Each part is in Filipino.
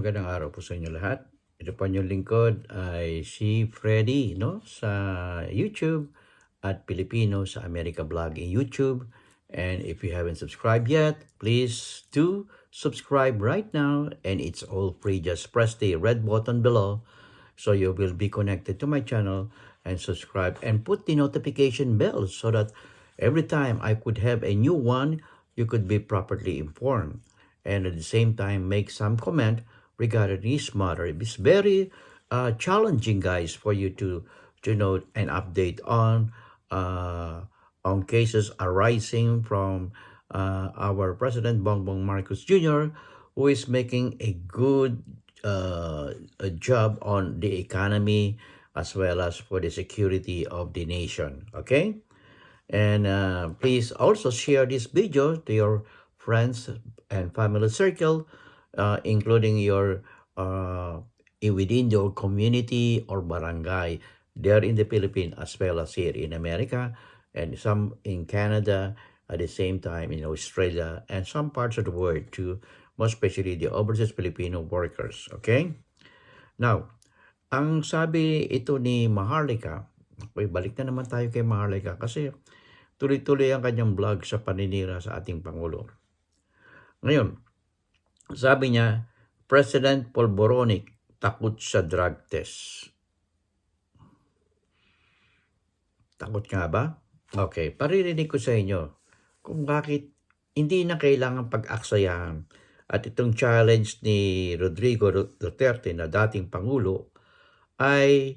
magandang araw po sa inyo lahat. Ito po yung lingkod ay si Freddy, no? Sa YouTube at Pilipino sa America Vlog in YouTube. And if you haven't subscribed yet, please do subscribe right now. And it's all free. Just press the red button below so you will be connected to my channel and subscribe and put the notification bell so that every time I could have a new one, you could be properly informed. And at the same time, make some comment regarding this matter. It's very challenging, guys, for you to know an update on cases arising from our President Bongbong Marcos Jr., who is making a good a job on the economy as well as for the security of the nation. Okay? And please also share this video to your friends and family circle, including your within your community or barangay there in the Philippines as well as here in America and some in Canada at the same time in Australia and some parts of the world too, most especially the overseas Filipino workers. Okay? Now, ang sabi ito ni Maharlika, okay, balik na naman tayo kay Maharlika kasi tuloy-tuloy ang kanyang vlog sa paninira sa ating Pangulo. Ngayon, sabi niya, President Polboronic takot sa drug test. Takot nga ba? Okay, paririnig ko sa inyo kung bakit hindi na kailangan pag-aksayahan at itong challenge ni Rodrigo Duterte na dating Pangulo ay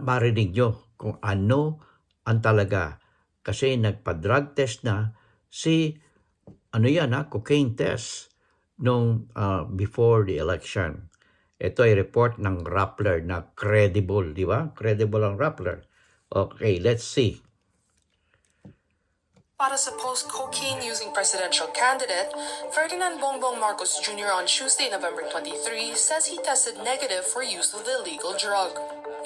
marinig nyo kung ano ang talaga. Kasi nagpa-drug test na si, cocaine test nung before the election. Ito ay report ng Rappler na credible, di ba? Credible ang Rappler. Okay, let's see. Para sa post-cocaine-using presidential candidate, Ferdinand Bongbong Marcos Jr. on Tuesday, November 23, says he tested negative for use of the illegal drug.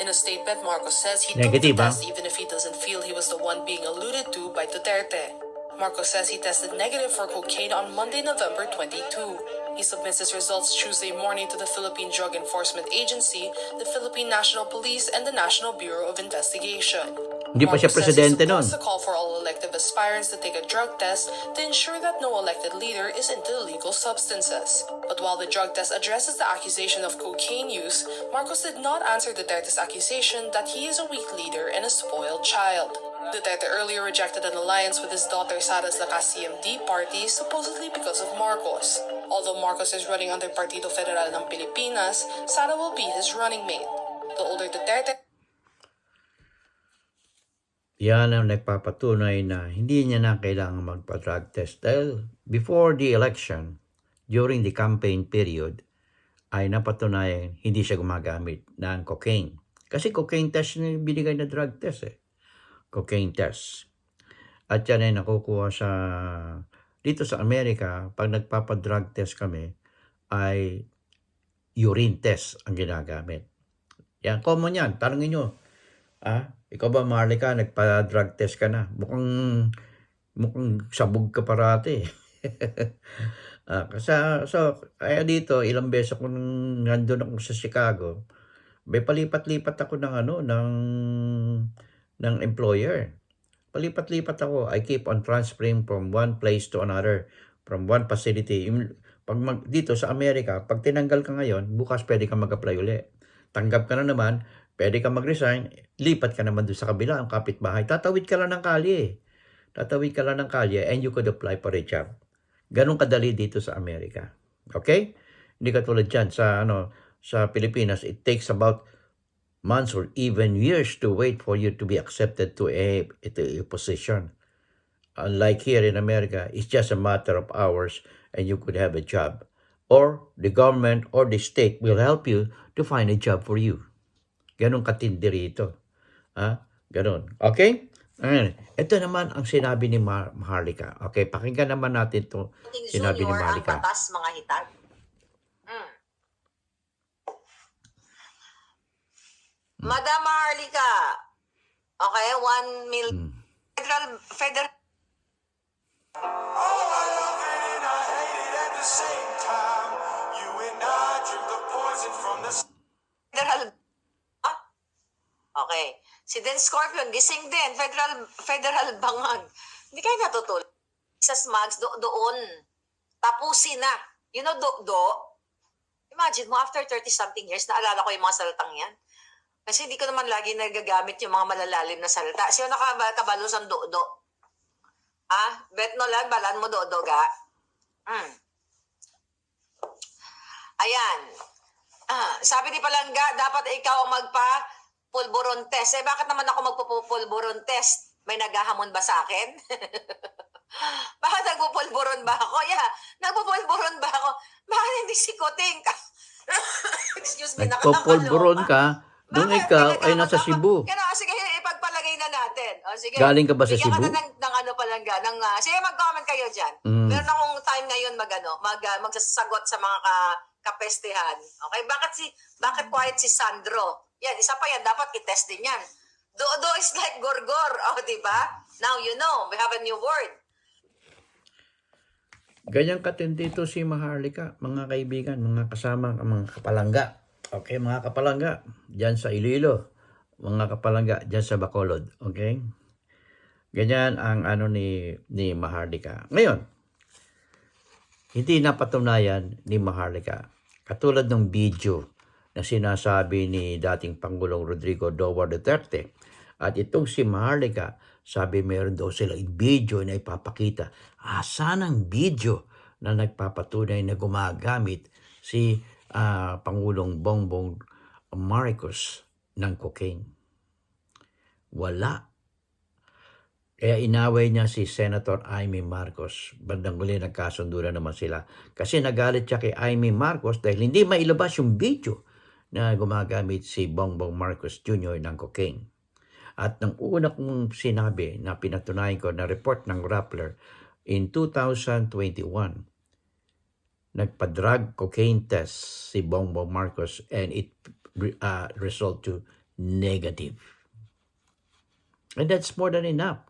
In a statement, Marcos says he took the test even if he doesn't feel he was the one being alluded to by Duterte. Marcos says he tested negative for cocaine on Monday, November 22. He submits his results Tuesday morning to the Philippine Drug Enforcement Agency, the Philippine National Police, and the National Bureau of Investigation. Hindi pa siya presidente noon. Marcos says he supports the call for all elective aspirants to take a drug test to ensure that no elected leader is into illegal substances. But while the drug test addresses the accusation of cocaine use, Marcos did not answer Duterte's accusation that he is a weak leader and a spoiled child. Duterte earlier rejected an alliance with his daughter Sara's Lakas CMD party supposedly because of Marcos. Although Marcos is running under Partido Federal ng Pilipinas, Sara will be his running mate. The older Duterte... Yan ang nagpapatunay na hindi niya na kailangan magpa-drug test dahil before the election, during the campaign period, ay napatunayan hindi siya gumagamit ng cocaine. Kasi cocaine test na binigay na drug test Cocaine test. At yan ay nakukuha dito sa Amerika, pag nagpapa-drug test kami, ay urine test ang ginagamit. Yan, common yan. Tanungin nyo. Ikaw ba, Maharlika, nagpa-drug test ka na? Mukhang sabog ka parati. Kaya dito, ilang beses ako nandun ako sa Chicago, may palipat-lipat ako ng employer. Palipat-lipat ako. I keep on transferring from one place to another, from one facility. Dito sa Amerika, pag tinanggal ka ngayon, bukas pwede ka mag-apply ulit. Tanggap ka na naman, pwede ka mag-resign, lipat ka naman doon sa kabila, ang kapitbahay. Tatawid ka lang ng kalye. And you could apply for a job. Ganun kadali dito sa Amerika. Okay? Hindi katulad dyan sa Pilipinas, it takes about months or even years to wait for you to be accepted to a position. Unlike here in America, it's just a matter of hours and you could have a job. Or the government or the state will help you to find a job for you. Ganon katindi rito. Ganon. Okay? Ito naman ang sinabi ni Maharlika. Okay, pakinggan naman natin ito. Sinabi ni Maharlika. Ang batas, mga hitag. Madam Maharlika, okay, 1 million. Federal. Oh, I love it and I hate it at the same time. You Si Den Scorpion, gising din. Federal bangag. Hindi kayo natutulog. Sa smugs, doon. Tapusin na. You know, imagine mo, after 30-something years, naalala ko yung mga salitang yan. Kasi hindi ko naman lagi nagagamit yung mga malalalim na salita. Sino nakabalo sa do? Bet no lang, balan mo do ga? Ayan. Sabi ni Palangga, dapat ikaw ang magpa-pulburon test. Bakit naman ako magpupulburon test? May naghahamon ba sa akin? Bakit nagpupulburon ba ako? Nagpupulburon ba ako? Bakit hindi sikoting ka? Excuse me, Nagpupulburon ka, nung ikaw ay nasa Cebu. Sige, ipagpalagay na natin. Sige. Galing ka ba sa Cebu? Bigyan ka na ng ano Palangga. Sige, mag-comment kayo dyan. Meron akong time ngayon magsasagot sa mga kapestehan. Okay? Bakit quiet si Sandro? Yan, isa pa yan. Dapat i-test din yan. Do is like gorgor. Diba? Now you know. We have a new word. Ganyang katindi ito si Maharlika, mga kaibigan, mga kasama, mga kapalangga. Okay, mga kapalangga, dyan sa Iloilo. Mga kapalangga, dyan sa Bacolod. Okay? Ganyan ang ni Maharlika. Ngayon, hindi napatunayan ni Maharlika. Katulad ng video na sinasabi ni dating Pangulong Rodrigo Duterte. At itong si Maharlika, sabi meron daw silang video na ipapakita. Asan ang video na nagpapatunay na gumagamit si Pangulong Bongbong Marcos ng cocaine? Wala. Kaya inaway niya si Senator Amy Marcos. Bandang huli nagkasundo na naman sila. Kasi nagalit siya kay Amy Marcos dahil hindi mailabas yung video na gumagamit si Bongbong Marcos Jr. ng cocaine. At nang una kong sinabi na pinatunayan ko na report ng Rappler in 2021, nagpa-drug cocaine test si Bongbong Marcos and it result to negative. And that's more than enough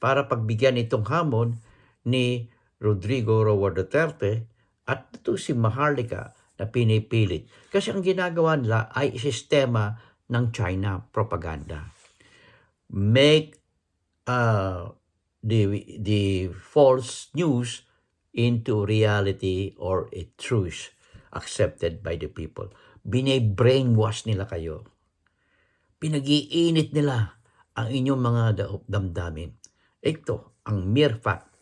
para pagbigyan itong hamon ni Rodrigo Duterte at ito si Maharlika na pinipilit. Kasi ang ginagawa nila ay sistema ng China propaganda. Make the false news into reality or a truth accepted by the people. Bine-brainwash nila kayo. Pinag-iinit nila ang inyong mga damdamin. Ito ang mere fact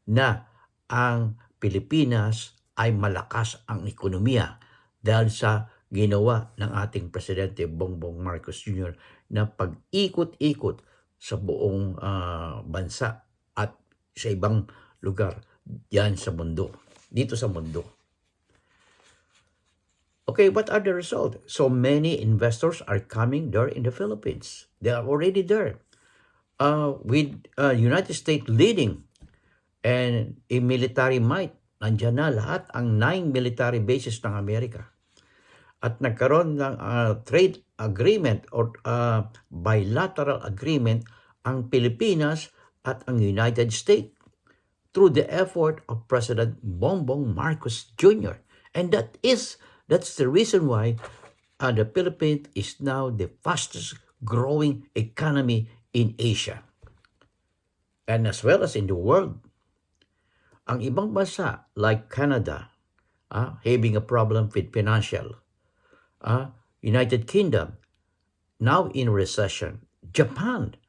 na ang Pilipinas ay malakas ang ekonomiya dahil sa ginawa ng ating Presidente Bongbong Marcos Jr. na pag-ikot-ikot sa buong bansa at sa ibang lugar yan sa mundo, dito sa mundo. Okay, what are the results? So many investors are coming there in the Philippines. They are already there. With United States leading and a military might, nandiyan na lahat ang 9 military bases ng Amerika. At nagkaroon ng trade agreement or bilateral agreement ang Pilipinas at ang United States through the effort of President Bongbong Marcos Jr. And that's the reason why the Philippines is now the fastest growing economy in Asia and as well as in the world. Ang ibang bansa like Canada having a problem with financial, United Kingdom now in recession, Japan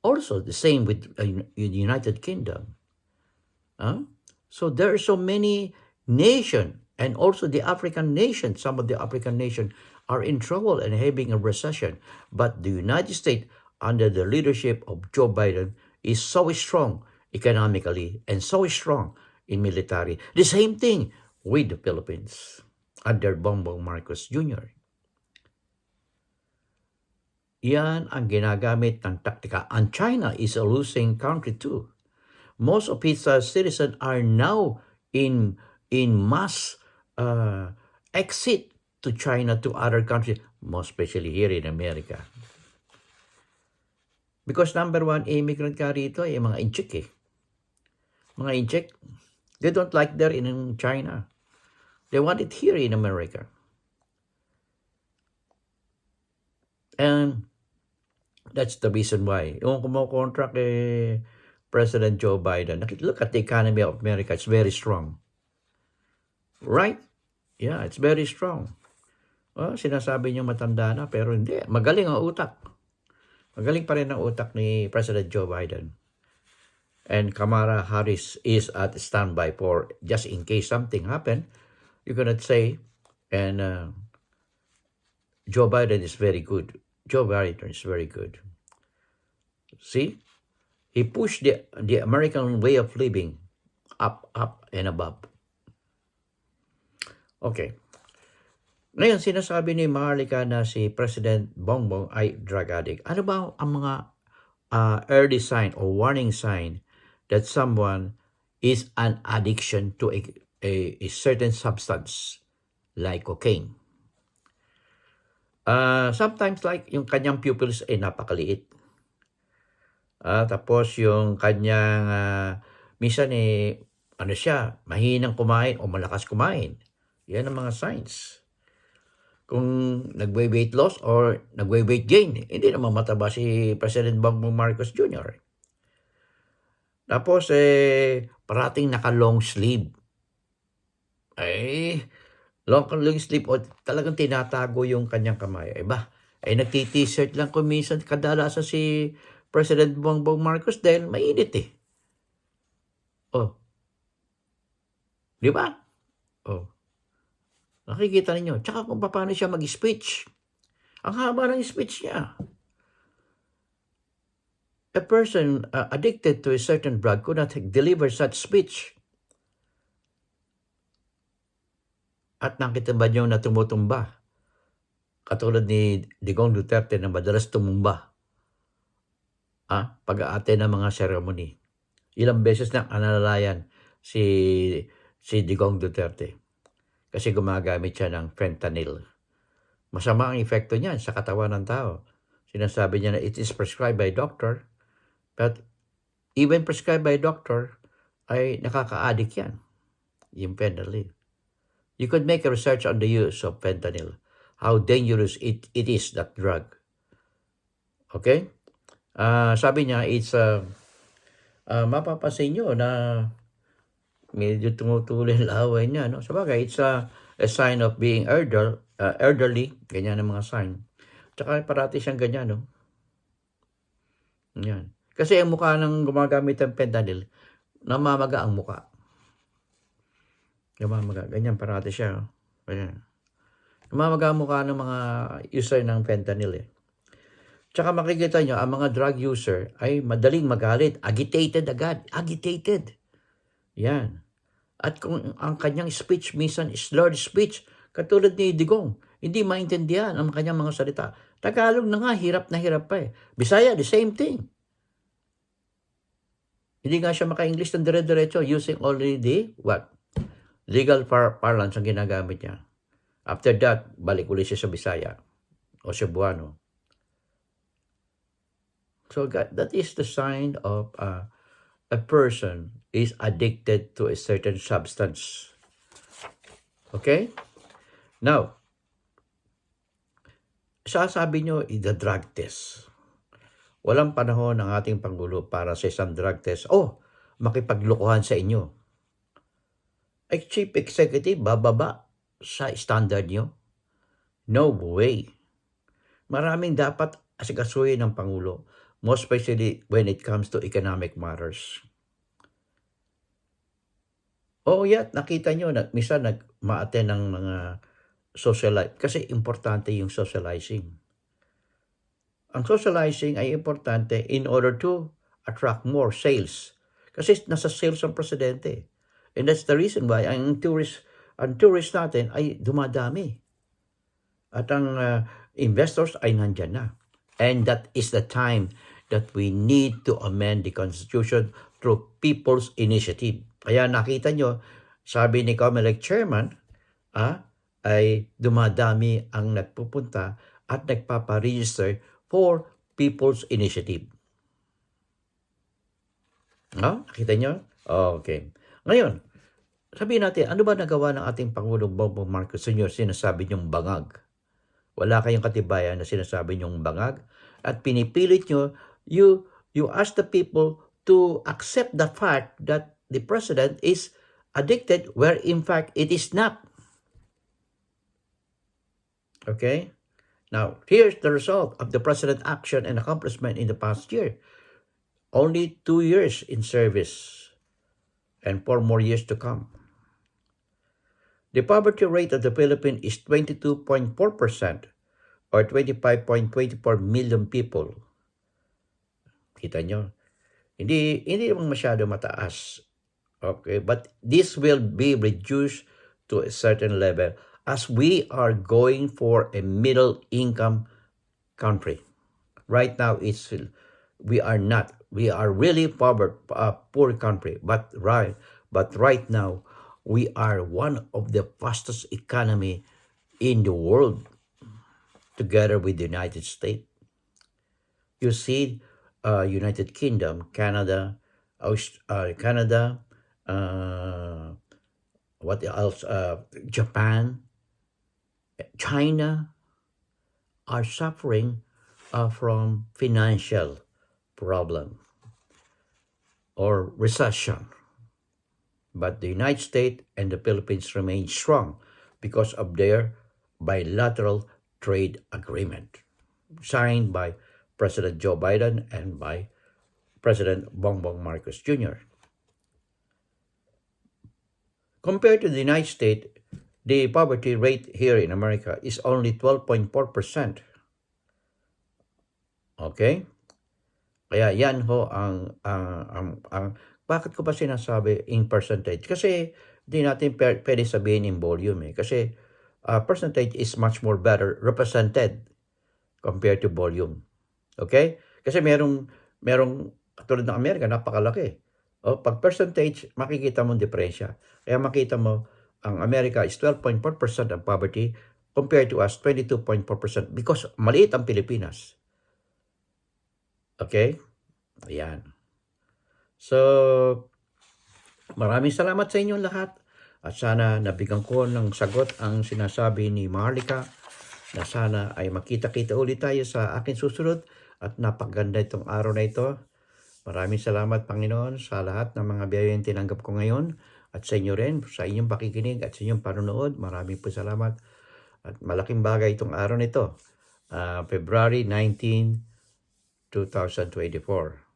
also the same with United Kingdom. So there are so many nations and also the African nations, some of the African nations are in trouble and having a recession. But the United States under the leadership of Joe Biden is so strong economically and so strong in military. The same thing with the Philippines under Bongbong Marcos Jr. Yan ang ginagamit ng taktika. And China is a losing country too. Most of its citizens are now in mass exit to China, to other countries, most especially here in America. Because number one, immigrant ka rito ay mga inchik eh. Mga inchik, they don't like there in China. They want it here in America. And That's the reason why. Yung kumokontra kay President Joe Biden, look at the economy of America. It's very strong. Right? Yeah, it's very strong. Sinasabi niyo matanda na, pero hindi. Magaling ang utak. Magaling pa rin ang utak ni President Joe Biden. And Kamala Harris is at standby for just in case something happen. You cannot say, and Joe Biden is very good. Joe Biden is very good. See? He pushed the American way of living up, and above. Okay. Ngayon, sinasabi ni Maharlika na si President Bongbong ay drug addict. Ano ba ang mga early sign or warning sign that someone is an addiction to a certain substance like cocaine? Sometimes like yung kanyang pupils ay napakaliit. Tapos yung kanyang minsan ano siya, mahinang kumain o malakas kumain. Yan ang mga signs. Kung nagwe-weight loss or nagwe-weight gain, hindi naman mataba si President Bongbong Marcos Jr. Tapos parating naka-long sleeve. Long sleeve o talagang tinatago yung kanyang kamay. Nagti-t-shirt lang kung minsan kadalasan si President Bongbong Marcos dahil mainit eh. Di ba? Nakikita ninyo. Tsaka kung paano siya mag-speech. Ang haba ng speech niya. A person addicted to a certain drug could not deliver such speech. At nakita ba niyo na tumutumba? Katulad ni Digong Duterte na madalas tumumba. Pag-aate ng mga ceremony. Ilang beses na analalayan si Digong Duterte. Kasi gumagamit siya ng fentanyl. Masama ang epekto niyan sa katawan ng tao. Sinasabi niya na it is prescribed by doctor. But even prescribed by doctor, ay nakaka-addict yan. Yung fentanyl. You could make a research on the use of fentanyl. How dangerous it is, that drug. Okay? Sabi niya, it's mapapansin nyo na medyo tumutuloy ang laway niya. No? Sabagay, it's a sign of being elderly. Ganyan ang mga sign. Tsaka parati siyang ganyan. No? Yan. Kasi ang mukha ng gumagamit ng fentanyl, namamaga ang mukha. Namamaga. Ganyan parati siya. Ganyan. Namamaga ang mukha ng mga user ng fentanyl eh. Tsaka makikita nyo, ang mga drug user ay madaling magalit. Agitated agad. Agitated. Yan. At kung ang kanyang speech minsan is slurred speech, katulad ni Digong, hindi maintindihan ang kanyang mga salita. Tagalog na nga, hirap na hirap pa eh. Bisaya, the same thing. Hindi nga siya maka-English ng dire-diretso using only the legal parlance ang ginagamit niya. After that, balik ulit siya sa Bisaya o Cebuano. So that is the sign of a person is addicted to a certain substance. Okay? Now, sasabi nyo, the drug test. Walang panahon ng ating Pangulo para sa isang drug test. Makipaglokohan sa inyo. Ay, chief executive, bababa sa standard nyo? No way. Maraming dapat asikasuhin ng Pangulo, most especially when it comes to economic matters. Nakita nyo, minsan ma-attend ng mga socialize. Kasi importante yung socializing. Ang socializing ay importante in order to attract more sales. Kasi nasa sales ang presidente. And that's the reason why ang tourist natin ay dumadami. At ang investors ay nandyan na. And that is the time that we need to amend the Constitution through people's initiative. Kaya nakita nyo, sabi ni COMELEC Chairman, ay dumadami ang nagpupunta at nagpaparegister for people's initiative. Nakita nyo? Okay. Ngayon, sabihin natin, ano ba nagawa ng ating Pangulong Bongbong Marcos Sr. Sinasabi niyong bangag? Wala kayong katibayan na sinasabi niyong bangag at pinipilit nyo, you ask the people to accept the fact that the president is addicted, where in fact it is not. Okay? Now, here's the result of the president's action and accomplishment in the past year. Only 2 years in service and 4 more years to come. The poverty rate of the Philippines is 22.4% or 25.24 million people. Kita nyo? Hindi naman masyado mataas. Okay, but this will be reduced to a certain level as we are going for a middle income country. Right now, we are not. We are really poor country. But right now, we are one of the fastest economy in the world, together with the United States. You see, United Kingdom, Canada, Canada, uh, what else? Japan, China are suffering from financial problem or recession. But the United States and the Philippines remain strong because of their bilateral trade agreement signed by President Joe Biden and by President Bongbong Marcos Jr. Compared to the United States, the poverty rate here in America is only 12.4%. Okay? Kaya yan ho bakit ko pa sinasabi in percentage? Kasi di natin pwede sabihin in volume eh. Kasi percentage is much more better represented compared to volume. Okay? Kasi merong katulad ng Amerika, napakalaki. O, pag percentage, makikita mo diferensya. Kaya makita mo, ang Amerika is 12.4% ang poverty compared to us, 22.4% because maliit ang Pilipinas. Okay? Ayan. So, maraming salamat sa inyong lahat. At sana nabigyan ko ng sagot ang sinasabi ni Maharlika na sana ay makita-kita ulit tayo sa akin susunod at napaganda itong araw na ito. Maraming salamat, Panginoon, sa lahat ng mga biyayang tinanggap ko ngayon at sa inyo rin, sa inyong pakikinig at sa inyong panonood. Maraming po salamat at malaking bagay itong araw na ito. February 19, 2024.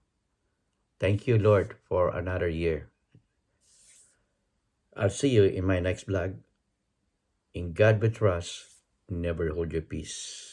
Thank you, Lord, for another year. I'll see you in my next vlog. In God we trust, never hold your peace.